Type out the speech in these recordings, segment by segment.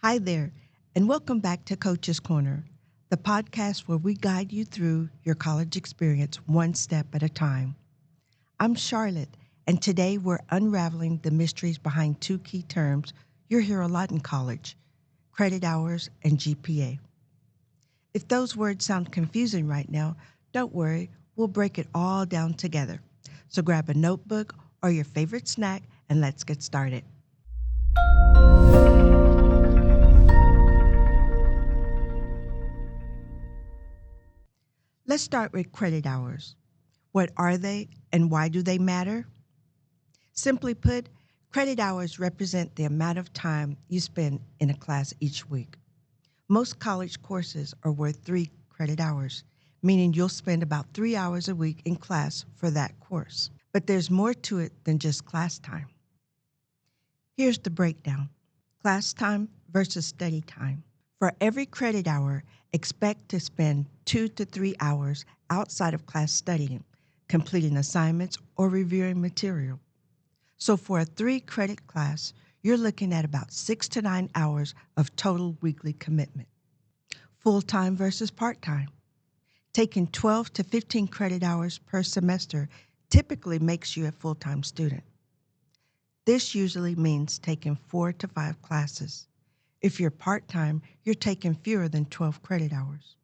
Hi there, and welcome back to Coach's Corner, the podcast where we guide you through your college experience one step at a time. I'm Charlotte, and today we're unraveling the mysteries behind two key terms you'll hear a lot in college: credit hours and GPA. If those words sound confusing right now, don't worry, we'll break it all down together. So grab a notebook or your favorite snack, and let's get started. Let's start with credit hours. What are they and why do they matter? Simply put, credit hours represent the amount of time you spend in a class each week. Most college courses are worth 3 credit hours, meaning you'll spend about 3 hours a week in class for that course. But there's more to it than just class time. Here's the breakdown: class time versus study time. For every credit hour, expect to spend 2 to 3 hours outside of class studying, completing assignments, or reviewing material. So for a 3 credit class, you're looking at about 6 to 9 hours of total weekly commitment. Full-time versus part-time. Taking 12 to 15 credit hours per semester typically makes you a full-time student. This usually means taking 4 to 5 classes. If you're part-time, you're taking fewer than 12 credit hours.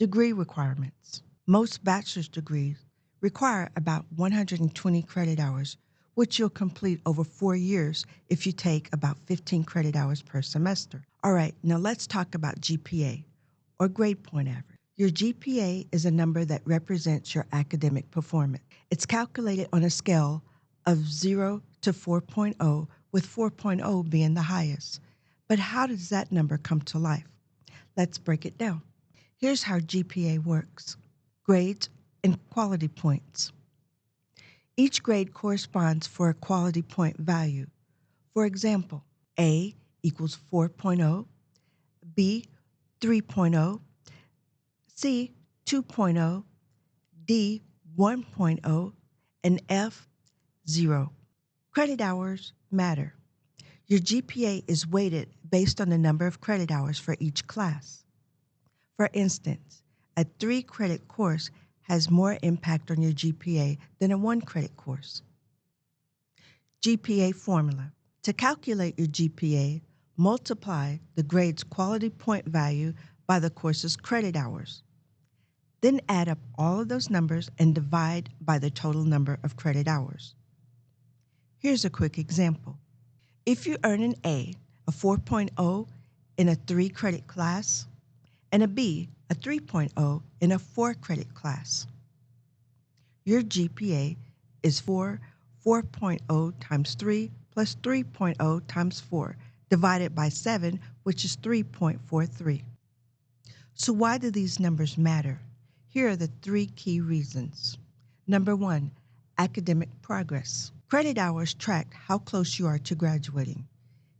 Degree requirements. Most bachelor's degrees require about 120 credit hours, which you'll complete over 4 years if you take about 15 credit hours per semester. All right, now let's talk about GPA, or grade point average. Your GPA is a number that represents your academic performance. It's calculated on a scale of 0 to 4.0, with 4.0 being the highest. But how does that number come to life? Let's break it down. Here's how GPA works: grades and quality points. Each grade corresponds for a quality point value. For example, A equals 4.0, B 3.0, C 2.0, D 1.0, and F 0. Credit hours matter. Your GPA is weighted based on the number of credit hours for each class. For instance, a 3 credit course has more impact on your GPA than a 1 credit course. GPA formula. To calculate your GPA, multiply the grade's quality point value by the course's credit hours. Then add up all of those numbers and divide by the total number of credit hours. Here's a quick example. If you earn an A, a 4.0 in a 3 credit class, and a B, a 3.0 in a 4 credit class, your GPA is 4.0 times 3 plus 3.0 times 4 divided by 7, which is 3.43. So why do these numbers matter? Here are the 3 key reasons. Number 1, academic progress. Credit hours track how close you are to graduating.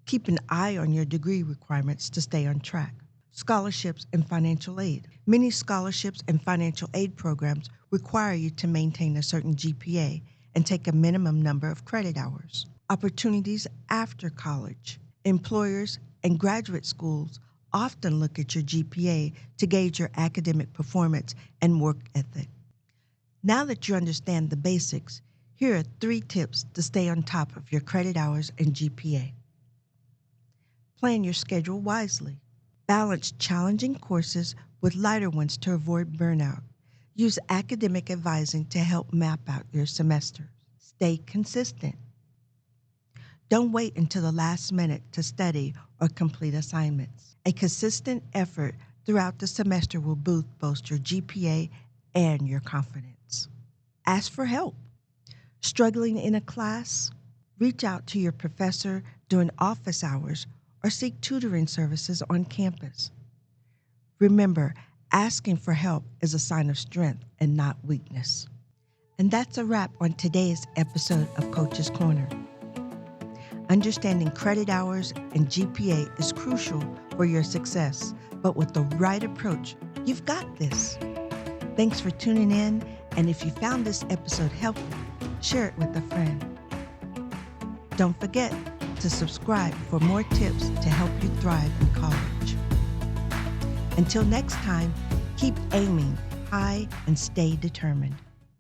Keep an eye on your degree requirements to stay on track. Scholarships and financial aid. Many scholarships and financial aid programs require you to maintain a certain GPA and take a minimum number of credit hours. Opportunities after college. Employers and graduate schools often look at your GPA to gauge your academic performance and work ethic. Now that you understand the basics, here are 3 tips to stay on top of your credit hours and GPA. Plan your schedule wisely. Balance challenging courses with lighter ones to avoid burnout. Use academic advising to help map out your semester. Stay consistent. Don't wait until the last minute to study or complete assignments. A consistent effort throughout the semester will boost both your GPA and your confidence. Ask for help. Struggling in a class? Reach out to your professor during office hours or seek tutoring services on campus. Remember, asking for help is a sign of strength and not weakness. And that's a wrap on today's episode of Coach's Corner. Understanding credit hours and GPA is crucial for your success, but with the right approach, you've got this. Thanks for tuning in, and if you found this episode helpful, share it with a friend. Don't forget, to subscribe for more tips to help you thrive in college. Until next time, keep aiming high and stay determined.